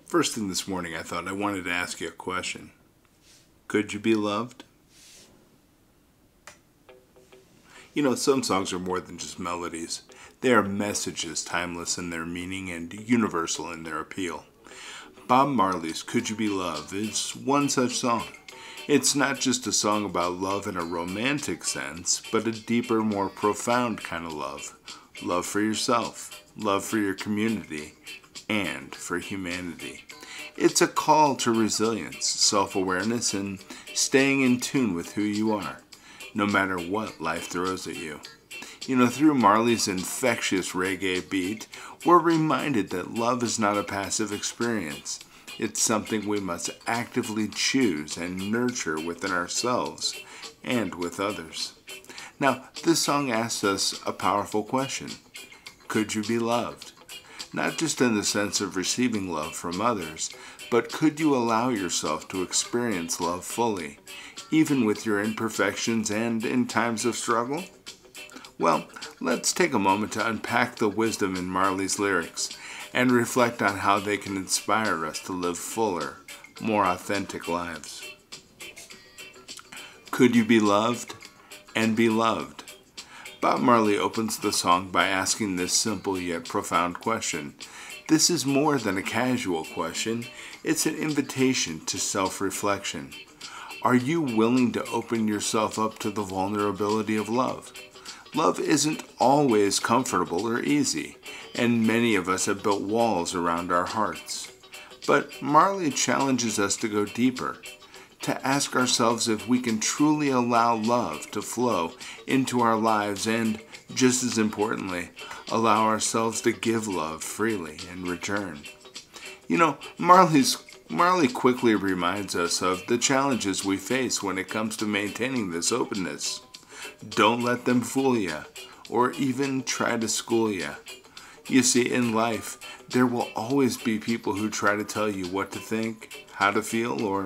First thing this morning I thought I wanted to ask you a question. Could you be loved? Some songs are more than just melodies. They are messages, timeless in their meaning and universal in their appeal. Bob Marley's Could You Be Loved is one such song. It's not just a song about love in a romantic sense, but a deeper, more profound kind of love. Love for yourself, love for your community, and for humanity. It's a call to resilience, self-awareness, and staying in tune with who you are, no matter what life throws at you. Through Marley's infectious reggae beat, we're reminded that love is not a passive experience. It's something we must actively choose and nurture within ourselves and with others. Now, this song asks us a powerful question. Could you be loved? Not just in the sense of receiving love from others, but could you allow yourself to experience love fully, even with your imperfections and in times of struggle? Well, let's take a moment to unpack the wisdom in Marley's lyrics and reflect on how they can inspire us to live fuller, more authentic lives. Could you be loved and be loved? Bob Marley opens the song by asking this simple yet profound question. This is more than a casual question. It's an invitation to self-reflection. Are you willing to open yourself up to the vulnerability of love? Love isn't always comfortable or easy, and many of us have built walls around our hearts. But Marley challenges us to go deeper, to ask ourselves if we can truly allow love to flow into our lives and, just as importantly, allow ourselves to give love freely in return. Marley quickly reminds us of the challenges we face when it comes to maintaining this openness. Don't let them fool you, or even try to school you. You see, in life, there will always be people who try to tell you what to think, how to feel, or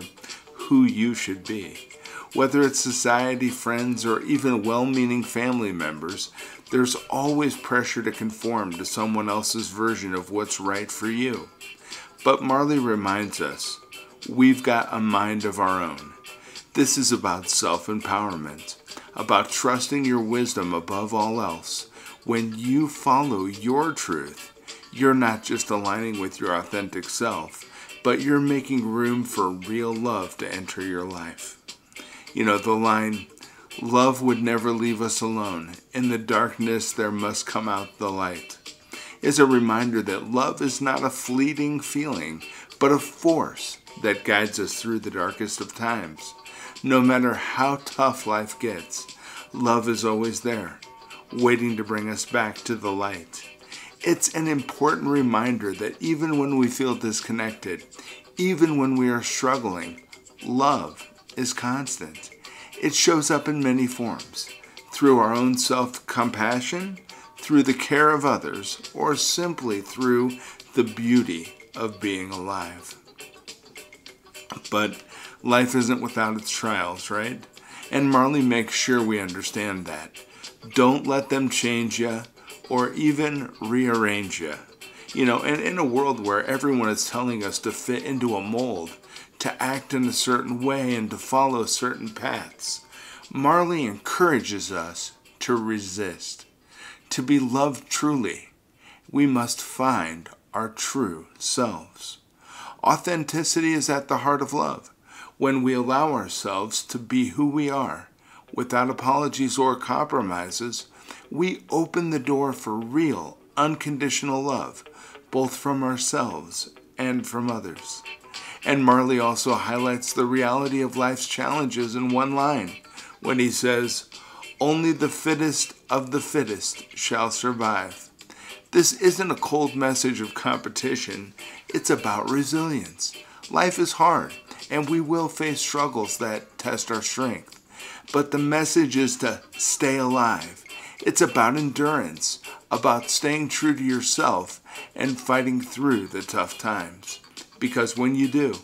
who you should be. Whether it's society, friends, or even well-meaning family members, there's always pressure to conform to someone else's version of what's right for you. But Marley reminds us, we've got a mind of our own. This is about self-empowerment, about trusting your wisdom above all else. When you follow your truth, you're not just aligning with your authentic self, but you're making room for real love to enter your life. The line, love would never leave us alone. In the darkness there must come out the light, is a reminder that love is not a fleeting feeling, but a force that guides us through the darkest of times. No matter how tough life gets, love is always there, waiting to bring us back to the light. It's an important reminder that even when we feel disconnected, even when we are struggling, love is constant. It shows up in many forms, through our own self-compassion, through the care of others, or simply through the beauty of being alive. But life isn't without its trials, right? And Marley makes sure we understand that. Don't let them change you or even rearrange you. And in a world where everyone is telling us to fit into a mold, to act in a certain way and to follow certain paths, Marley encourages us to resist. To be loved truly, we must find our true selves. Authenticity is at the heart of love. When we allow ourselves to be who we are, without apologies or compromises, we open the door for real, unconditional love, both from ourselves and from others. And Marley also highlights the reality of life's challenges in one line, when he says, "Only the fittest of the fittest shall survive." This isn't a cold message of competition, it's about resilience. Life is hard, and we will face struggles that test our strength. But the message is to stay alive. It's about endurance, about staying true to yourself and fighting through the tough times. Because when you do,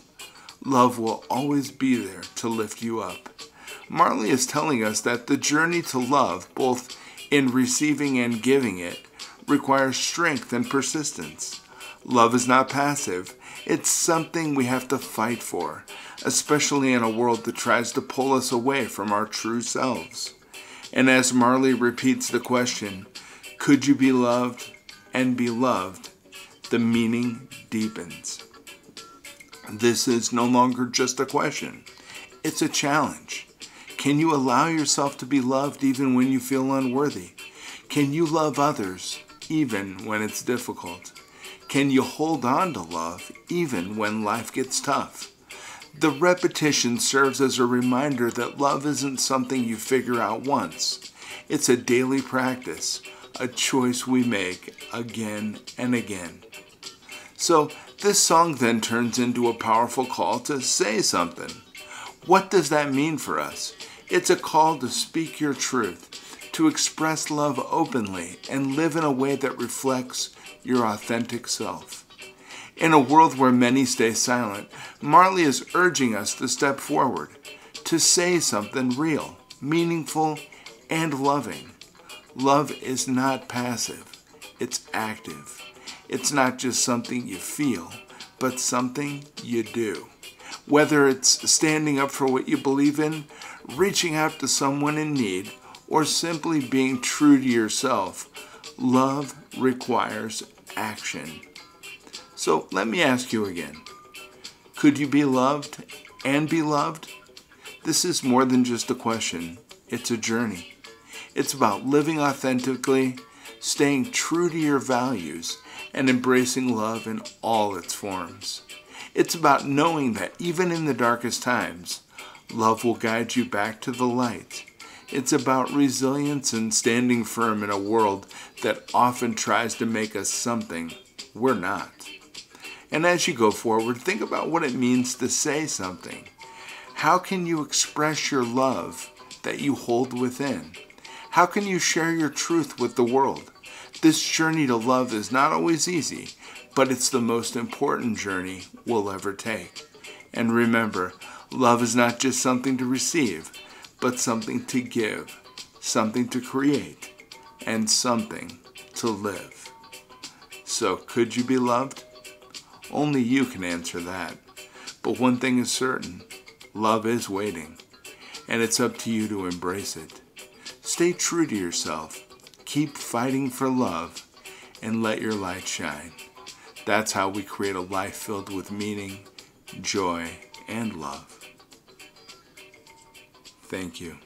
love will always be there to lift you up. Marley is telling us that the journey to love, both in receiving and giving it, requires strength and persistence. Love is not passive. It's something we have to fight for, especially in a world that tries to pull us away from our true selves. And as Marley repeats the question, could you be loved and be loved? The meaning deepens. This is no longer just a question. It's a challenge. Can you allow yourself to be loved even when you feel unworthy? Can you love others even when it's difficult? Can you hold on to love even when life gets tough? The repetition serves as a reminder that love isn't something you figure out once. It's a daily practice, a choice we make again and again. So this song then turns into a powerful call to say something. What does that mean for us? It's a call to speak your truth, to express love openly and live in a way that reflects your authentic self. In a world where many stay silent, Marley is urging us to step forward, to say something real, meaningful, and loving. Love is not passive, it's active. It's not just something you feel, but something you do. Whether it's standing up for what you believe in, reaching out to someone in need, or simply being true to yourself, love requires action. So let me ask you again. Could you be loved and be loved? This is more than just a question. It's a journey. It's about living authentically, staying true to your values, and embracing love in all its forms. It's about knowing that even in the darkest times, love will guide you back to the light. It's about resilience and standing firm in a world that often tries to make us something we're not. And as you go forward, think about what it means to say something. How can you express your love that you hold within? How can you share your truth with the world? This journey to love is not always easy, but it's the most important journey we'll ever take. And remember, love is not just something to receive, but something to give, something to create, and something to live. So, could you be loved? Only you can answer that. But one thing is certain, love is waiting, and it's up to you to embrace it. Stay true to yourself, keep fighting for love, and let your light shine. That's how we create a life filled with meaning, joy, and love. Thank you.